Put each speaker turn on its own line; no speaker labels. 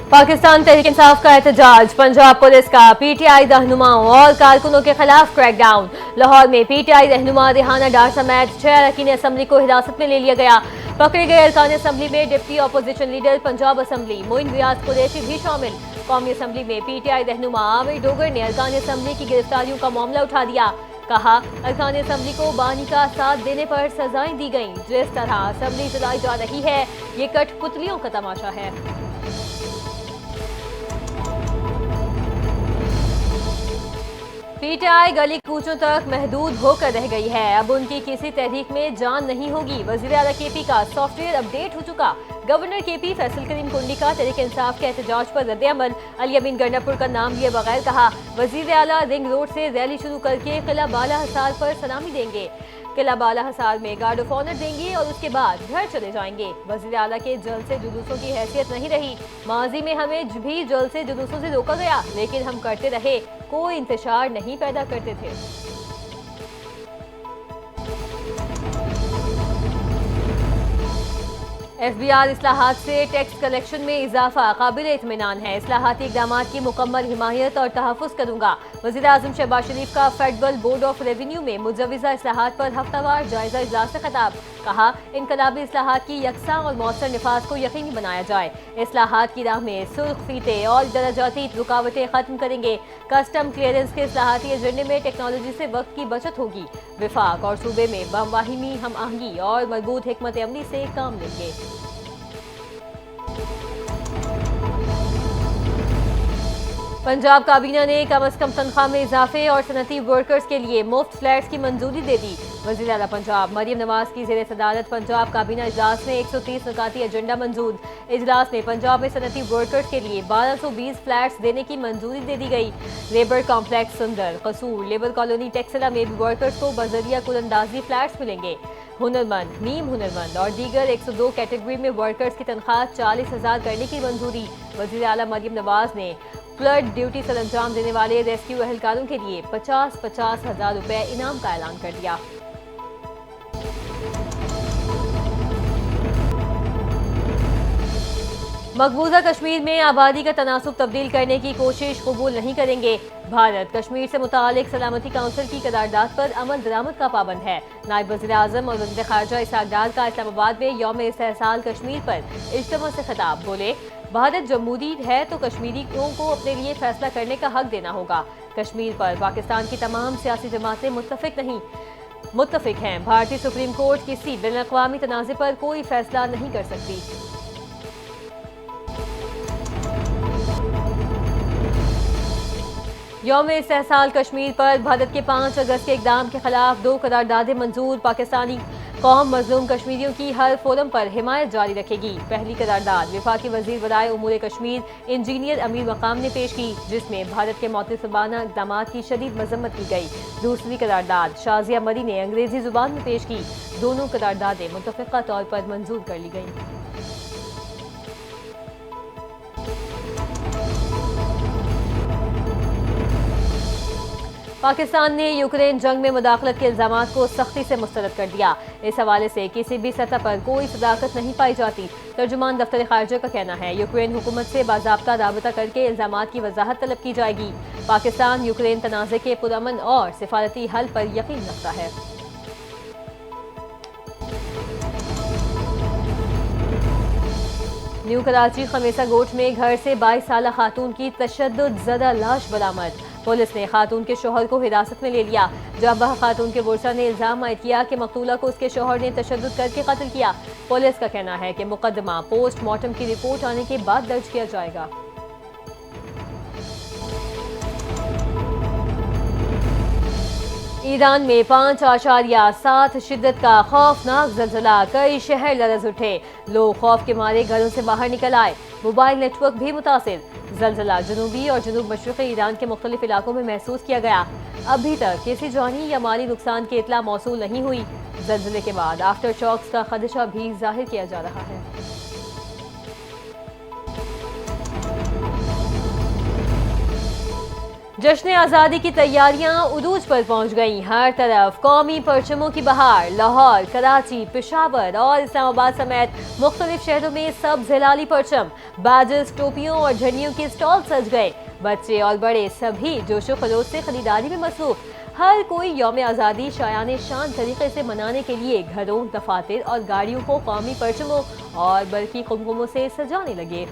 पाकिस्तान तहरीक इंसाफ का एहतजाज, पंजाब पुलिस का पीटीआई रहनुमाओं और कारकुनों के खिलाफ क्रैकडाउन। लाहौर में पीटीआई रहनुमा रिहाना डार समेत 6 अरकान असम्बली को हिरासत में ले लिया गया। पकड़े गए अरकान असम्बली में deputy opposition leader Punjab assembly Moin Riaz Qureshi भी शामिल। कौमी असम्बली में पीटीआई रहनुमा आमिर डोगर ने अरकान असम्बली की गिरफ्तारियों का मामला उठा दिया। कहा, अरकान असम्बली को बानी का साथ देने पर सजाएं दी गईं। जिस तरह असम्बली चलाई जा रही है, ये कठपुतलियों का तमाशा है। पीटीआई गली कूचों तक महदूद होकर रह गई है। अब उनकी किसी तहरीक में जान नहीं होगी। वजीर आला केपी का सॉफ्टवेयर अपडेट हो चुका। गवर्नर केपी फैसल करीम कुंडी का तहरीक इंसाफ के एहतजाज पर रद्द-ए-अमल। अली अमीन गंडापुर का नाम लिए बगैर कहा, वजीर आला रिंग रोड से रैली शुरू करके किला बाला हसार पर सलामी देंगे। किला बाला हसार में गार्ड ऑफ ऑनर देंगे और उसके बाद घर चले जाएंगे। वजीर आला के जलसे जुलूसों की हैसियत नहीं रही। माजी में हमें भी जलसे जुलूसों से रोका गया, लेकिन हम करते रहे, कोई इंतशार नहीं पैदा करते थे। एफबीआर इस्लाहात से टैक्स कलेक्शन में इजाफा काबिल इत्मीनान है। इस्लाहाती इक़दाम की मुकम्मल हिमायत और तहफ़्फ़ुज़ करूँगा। वज़ीर आज़म शहबाज शरीफ का फेडरल बोर्ड ऑफ रेवेन्यू में मुजव्वज़ा इस्लाहात पर हफ्तावार जायजा इजलास से खिताब। कहा, इनकलाबी इस्लाहात की यकसा और मौसर निफाज को यकीनी बनाया जाए। इस्लाहात की राह में सुर्ख फीते और दराजाती रुकावटें खत्म करेंगे। कस्टम क्लियरेंस के इस्लाहाती एजेंडे में टेक्नोलॉजी से वक्त की बचत होगी। विफाक और सूबे में बाहिमी हम आहंगी और मजबूत हिकमत अमली से काम लेंगे। पंजाब काबीना ने कम अज कम तनख्वाह में इजाफे और सनती वर्कर्स के लिए मुफ्त फ्लैट्स की मंजूरी दे दी। वज़ीर आला पंजाब मरियम नवाज की ज़ेर सदारत पंजाब काबीना इजलास में 130 नुकाती एजेंडा मंजूर। इजलास में पंजाब में सनती वर्कर्स के लिए 1220 फ्लैट्स देने की मंजूरी दे दी गई। लेबर कॉम्प्लेक्स सुंदर, कसूर, लेबर कॉलोनी टेक्सला में भी वर्कर्स को बजरिया कुलंदाजी फ्लैट्स मिलेंगे। हुनरमंद, नीम हुनरमंद और दीगर 102 कैटेगरी में वर्कर्स की तनख्वाह 40,000 करने की मंजूरी। वज़ीर आला मरियम नवाज ने फ्लड ड्यूटी सर अंजाम देने वाले रेस्क्यू एहलकारों के लिए 50-50 हज़ार रुपए इनाम का ऐलान कर दिया। मकबूजा कश्मीर में आबादी का तनासुब तब्दील करने की कोशिश कबूल नहीं करेंगे। भारत कश्मीर से मुतालिक सलामती काउंसिल की करारदाद पर अमल दरामद का पाबंद है। नायब वज़ीर आज़म और वज़ीर ख़ारजा इसहाक़ डार का इस्लामाबाद में यौम इस्तेहसाल कश्मीर पर इज्तिमा से खिताब। बोले, भारत जमहूरी है तो कश्मीरियों को अपने लिए फैसला करने का हक देना होगा। कश्मीर पर पाकिस्तान की तमाम सियासी जमातें मुत्तफिक हैं। भारतीय सुप्रीम कोर्ट किसी बैनुल-अक़वामी तनाज़े पर कोई फैसला नहीं कर सकती। यौम इस्तेहसाल कश्मीर पर भारत के 5 अगस्त के इक़दाम के खिलाफ 2 करारदादें मंजूर। पाकिस्तानी कौम मजलूम कश्मीरियों की हर फोरम पर हिमायत जारी रखेगी। पहली करारदाद वफाकी वज़ीर बराए उमूर कश्मीर इंजीनियर अमीर मकाम ने पेश की, जिसमें भारत के मौतसबाना इक़दाम की शदीद मजम्मत की गई। दूसरी करारदाद शाजिया मरी ने अंग्रेजी जुबान में पेश की। दोनों करारदादें मुतफ़िक़ा तौर पर मंजूर कर ली गईं। पाकिस्तान ने यूक्रेन जंग में मुदाखलत के इल्जामात को सख्ती से मुस्तरद कर दिया। इस हवाले से किसी भी सतह पर कोई सदाकत नहीं पाई जाती। तर्जुमान दफ्तर खारजा का कहना है, यूक्रेन हुकूमत से बाज़ाब्ता राबता करके इल्जामात की वजाहत तलब की जाएगी। पाकिस्तान यूक्रेन तनाज़े के पुरअमन और सिफारती हल पर यकीन रखता है। न्यू कराची खमेसा गोट में घर से 22 साला खातून की तशद्दुद ज़दा लाश बरामद। पुलिस ने खातून के शोहर को हिरासत में ले लिया। जब वह खातून के वर्सा ने इल्जाम आयद किया कि मकतूला को उसके शोहर ने तशद्दुद करके कत्ल किया। पुलिस का कहना है कि मुकदमा पोस्टमार्टम की रिपोर्ट आने के बाद दर्ज किया जाएगा। ईरान में 5.7 शिद्दत का खौफनाक ज़लज़ला, कई शहर लरज़ उठे। लोग खौफ के मारे घरों से बाहर निकल आए। मोबाइल नेटवर्क भी मुतासिर। ज़लज़ला जनूबी और जनूब मशरक़ी ईरान के मुख्तलिफ इलाकों में महसूस किया गया। अभी तक किसी जानी या माली नुकसान की इतला मौसूल नहीं हुई। ज़लज़ले के बाद आफ्टर शॉक्स का खदशा भी जाहिर किया जा रहा है। जश्न आज़ादी की तैयारियां उरूज पर पहुंच गईं। हर तरफ कौमी परचमों की बहार। लाहौर, कराची, पेशावर और इस्लामाबाद समेत मुख्तलिफ शहरों में सब्ज हिलाली परचम, बैजेस, टोपियों और झंडियों के स्टॉल सज गए। बच्चे और बड़े सभी जोशो खरोश से खरीदारी में मसरूफ। हर कोई यौम आज़ादी शायान शान तरीके से मनाने के लिए घरों, दफातर और गाड़ियों को कौमी परचमों और बरकी कुमकुमों से सजाने लगे।